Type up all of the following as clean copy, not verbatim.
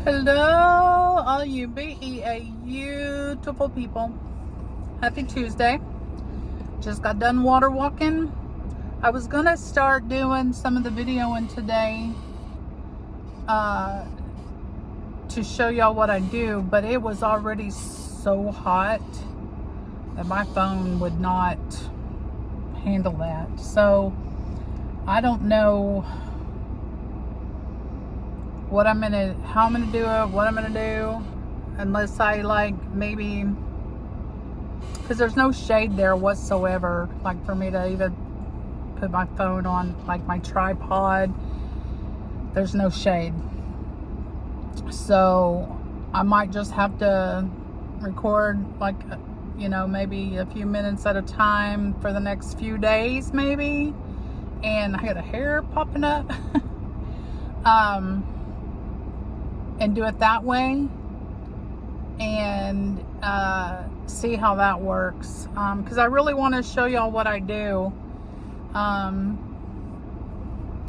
Hello, all you beautiful people. Happy Tuesday. Just got done water walking. I was gonna start doing some of the videoing today to show y'all what I do, but it was already so hot that my phone would not handle that. So I don't know how I'm gonna do it, what I'm gonna do, unless I maybe, because there's no shade there whatsoever, like for me to even put my phone on like my tripod. There's no shade, so I might just have to record maybe a few minutes at a time for the next few days maybe. And I got a hair popping up. And do it that way and see how that works, because I really want to show y'all what I do.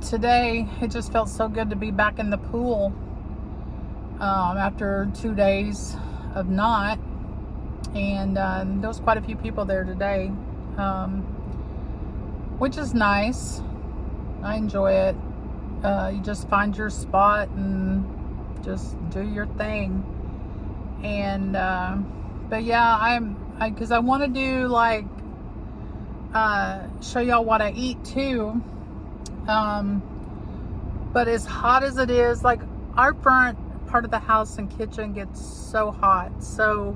Today it just felt so good to be back in the pool after 2 days of not, and there was quite a few people there today, which is nice. I enjoy it. You just find your spot and just do your thing. And but yeah, because I want to do show y'all what I eat too. But as hot as it is, like our front part of the house and kitchen gets so hot, so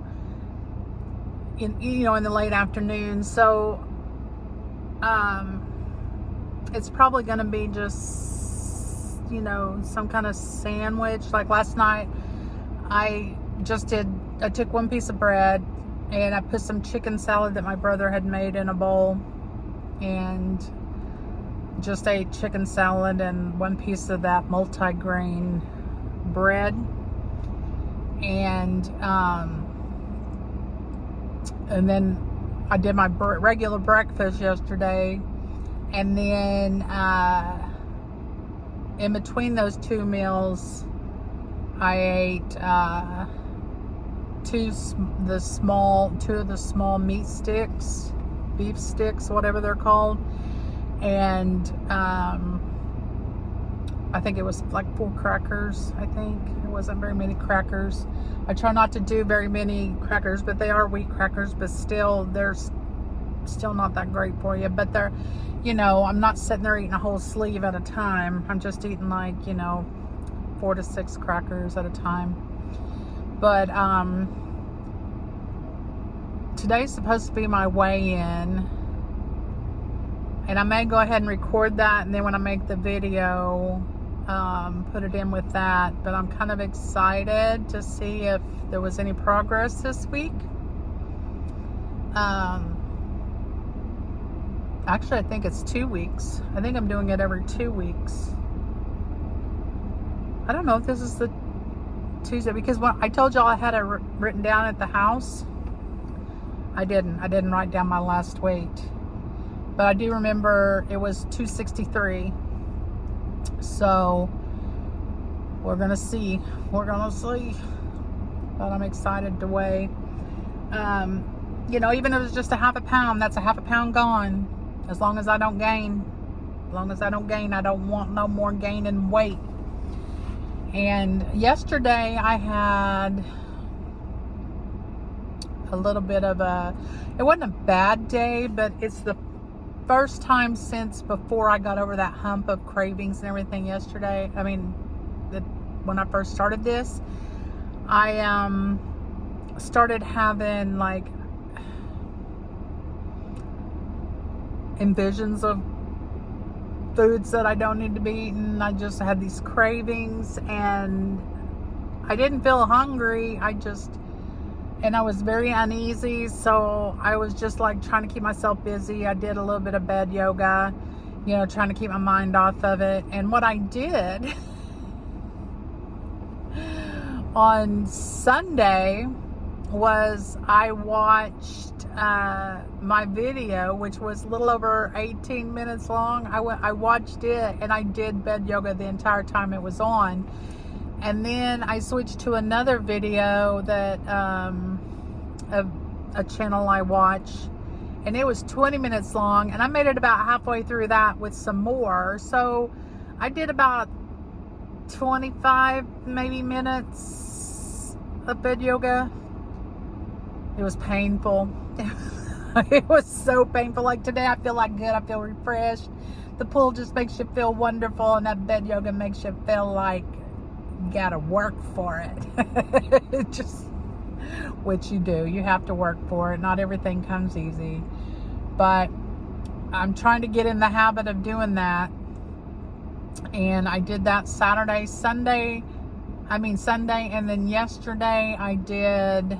in the late afternoon, so it's probably going to be just some kind of sandwich. Like last night I took one piece of bread and I put some chicken salad that my brother had made in a bowl, and just ate chicken salad and one piece of that multi-grain bread. And then I did my regular breakfast yesterday, and then in between those two meals I ate two of the small meat sticks, beef sticks, whatever they're called, and I think it was like 4 crackers. I think it wasn't very many crackers. I try not to do very many crackers, but they are wheat crackers, but still they're still not that great for you. But they're, I'm not sitting there eating a whole sleeve at a time. I'm just eating 4 to 6 crackers at a time. But today's supposed to be my weigh-in, and I may go ahead and record that, and then when I make the video, put it in with that. But I'm kind of excited to see if there was any progress this week. Actually, I think it's 2 weeks. I think I'm doing it every 2 weeks. I don't know if this is the Tuesday, because when I told y'all I had it written down at the house, I didn't write down my last weight, but I do remember it was 263. So we're gonna see. But I'm excited to weigh. Even if it's just a half a pound, that's a half a pound gone. As long as I don't gain. I don't want no more gain in weight. And yesterday I had a little bit of it wasn't a bad day, but it's the first time since before I got over that hump of cravings and everything yesterday. I mean, when I first started this, I started having envisions of foods that I don't need to be eating. I just had these cravings, and I didn't feel hungry. And I was very uneasy, so I was just trying to keep myself busy. I did a little bit of bed yoga, trying to keep my mind off of it. And what I did on Sunday was I watched my video, which was a little over 18 minutes long. I watched it, and I did bed yoga the entire time it was on. And then I switched to another video that of a channel I watch, and it was 20 minutes long, and I made it about halfway through that with some more. So I did about 25 maybe minutes of bed yoga. It was painful. It was so painful. Like today I feel like good, I feel refreshed. The pool just makes you feel wonderful, and that bed yoga makes you feel like you gotta work for it. It just, which you do, you have to work for it. Not everything comes easy, but I'm trying to get in the habit of doing that. And I did that Sunday, and then yesterday I did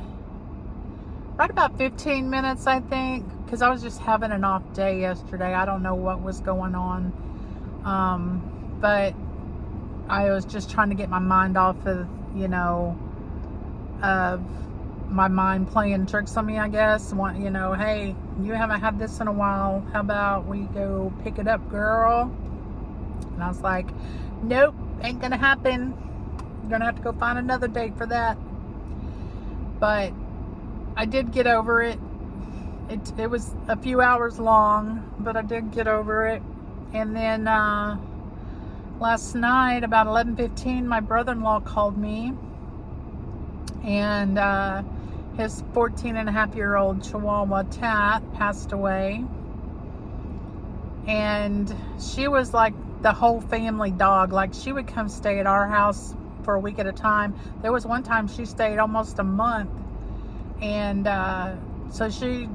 right about 15 minutes, I think, because I was just having an off day yesterday. I don't know what was going on, but I was just trying to get my mind off of, of my mind playing tricks on me, I guess. Hey, you haven't had this in a while. How about we go pick it up, girl? And I was like, nope, ain't gonna happen. I'm gonna have to go find another date for that. But I did get over it. It was a few hours long, but I did get over it. And then last night, about 11:15, my brother-in-law called me, and his 14-and-a-half-year-old Chihuahua Tat passed away. And she was like the whole family dog. Like, she would come stay at our house for a week at a time. There was one time she stayed almost a month, and so she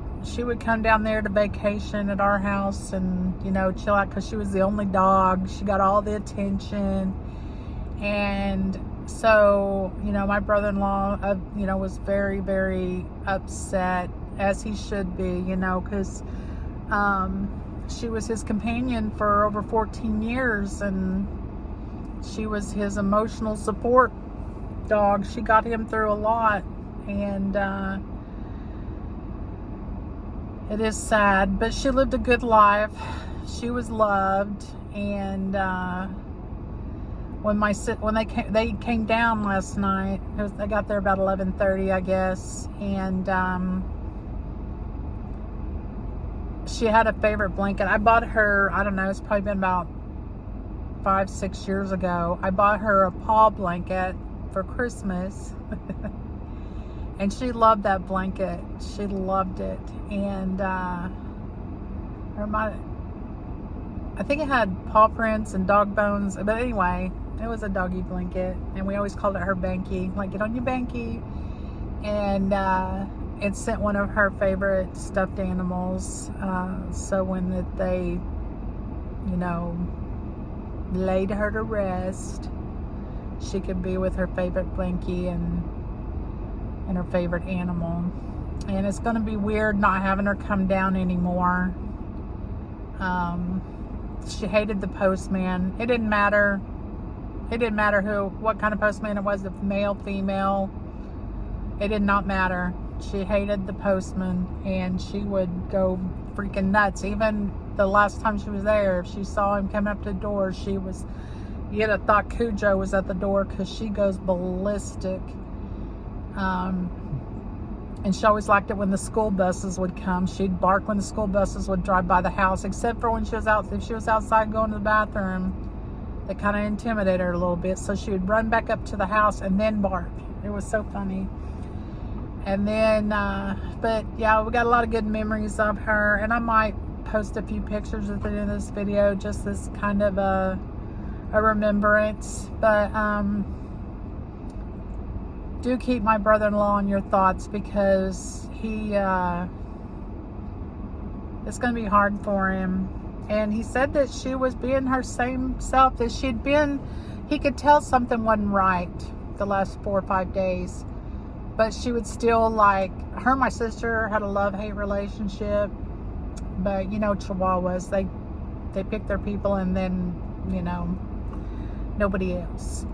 would come down there to vacation at our house and chill out, because she was the only dog. She got all the attention. And so my brother-in-law was very, very upset, as he should be, because she was his companion for over 14 years, and she was his emotional support dog. She got him through a lot, and it is sad, but she lived a good life. She was loved. And when they came down last night, they got there about 11:30, I guess, and she had a favorite blanket. I bought her, I don't know, it's probably been about 5-6 years ago. I bought her a paw blanket for Christmas. And she loved that blanket. She loved it. And I think it had paw prints and dog bones. But anyway, it was a doggy blanket. And we always called it her Banky. Like, get on your Banky. And it sent one of her favorite stuffed animals. So when they, laid her to rest, she could be with her favorite Blanky and her favorite animal. And it's going to be weird not having her come down anymore. She hated the postman. It didn't matter what kind of postman it was, if male, female. It did not matter. She hated the postman, and she would go freaking nuts. Even the last time she was there, if she saw him coming up to the door, you'd have thought Cujo was at the door, because she goes ballistic. And she always liked it when the school buses would come. She'd bark when the school buses would drive by the house, except for when if she was outside going to the bathroom. That kind of intimidated her a little bit, so she would run back up to the house and then bark. It was so funny. And then but yeah, we got a lot of good memories of her, and I might post a few pictures at the end of this video, just as kind of a remembrance. But do keep my brother-in-law in your thoughts, because it's going to be hard for him. And he said that she was being her same self that she'd been. He could tell something wasn't right the last 4 or 5 days, but she would still, like, her and my sister had a love-hate relationship. But Chihuahuas, they pick their people, and then nobody else.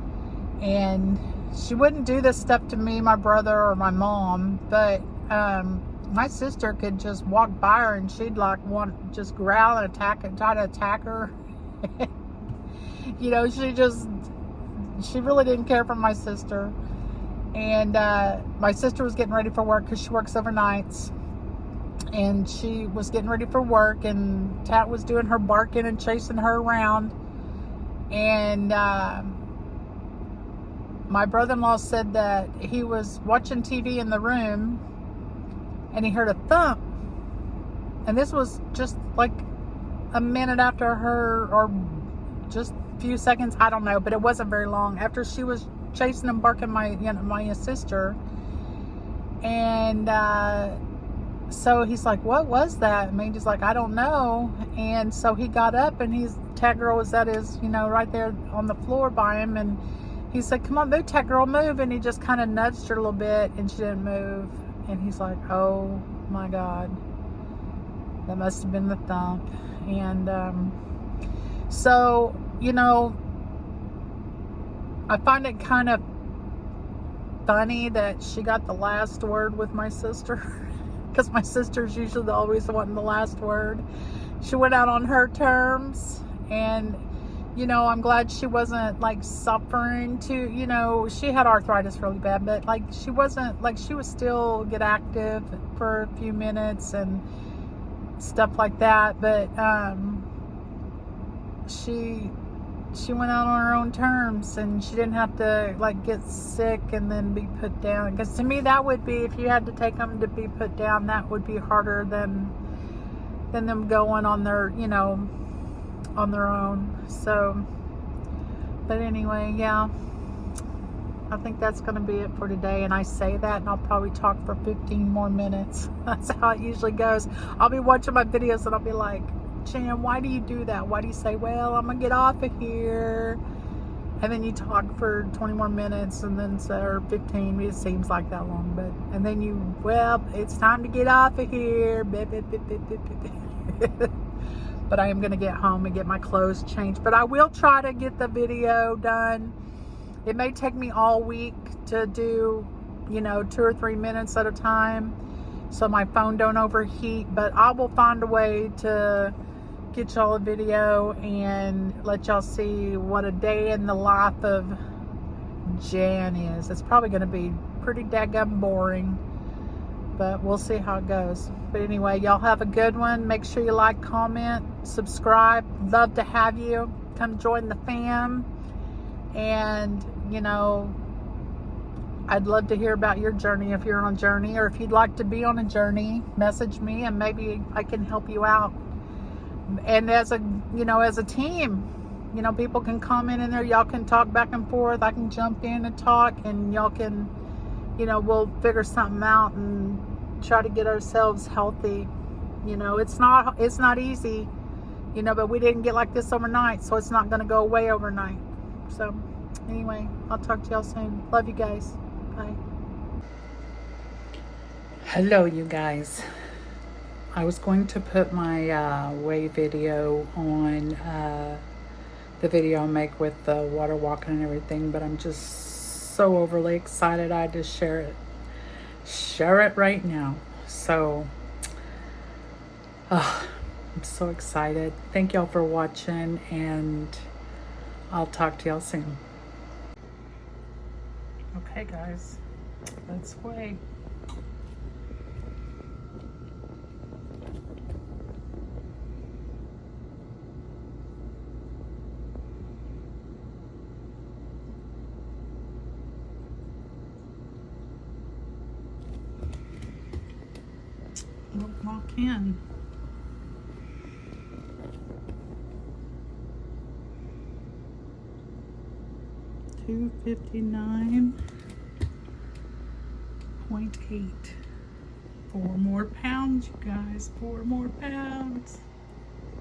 And she wouldn't do this stuff to me, my brother, or my mom, but my sister could just walk by her, and she'd just growl and try to attack her. She just she really didn't care for my sister. And my sister was getting ready for work because she works overnights. And she was getting ready for work, and Tat was doing her barking and chasing her around. And my brother-in-law said that he was watching TV in the room and he heard a thump. And this was just like a minute after her, or just a few seconds, I don't know, but it wasn't very long after she was chasing and barking my sister. And so he's like, what was that? And Mandy's like, I don't know. And so he got up, and Tat Girl was at his, right there on the floor by him. And he said, come on, move, Tat Girl, move. And he just kind of nudged her a little bit, and she didn't move. And he's like, oh my God, that must have been the thump. And so, I find it kind of funny that she got the last word with my sister, because my sister's usually always wanting the last word. She went out on her terms, and I'm glad she wasn't like suffering to, she had arthritis really bad, but like she wasn't, like she was still get active for a few minutes and stuff like that. But she went out on her own terms, and she didn't have to like get sick and then be put down. Because to me, that would be, if you had to take them to be put down, that would be harder than them going on their, on their own. So, but anyway, yeah, I think that's going to be it for today. And I say that, and I'll probably talk for 15 more minutes. That's how it usually goes. I'll be watching my videos, and I'll be like, Jan, why do you do that? Why do you say, well, I'm gonna get off of here, and then you talk for 20 more minutes, and then or 15, it seems like that long, but and then well, it's time to get off of here. But I am gonna get home and get my clothes changed, but I will try to get the video done. It may take me all week to do 2 or 3 minutes at a time, so my phone don't overheat, but I will find a way to get y'all a video and let y'all see what a day in the life of Jan is. It's probably going to be pretty daggum boring, but we'll see how it goes. But anyway, y'all have a good one. Make sure you like, comment, subscribe. Love to have you come join the fam. And I'd love to hear about your journey, if you're on a journey, or if you'd like to be on a journey, message me and maybe I can help you out. And as a team, people can comment in there. Y'all can talk back and forth. I can jump in and talk, and y'all can, we'll figure something out and try to get ourselves healthy. It's not easy, but we didn't get like this overnight, so it's not going to go away overnight. So anyway, I'll talk to y'all soon. Love you guys. Bye. Hello, you guys. I was going to put my way video on the video I make with the water walking and everything, but I'm just so overly excited I just share it right now. So I'm so excited. Thank y'all for watching, and I'll talk to y'all soon. Okay guys, let's weigh. Walk in. 259.8. 4 more pounds, you guys. 4 more pounds.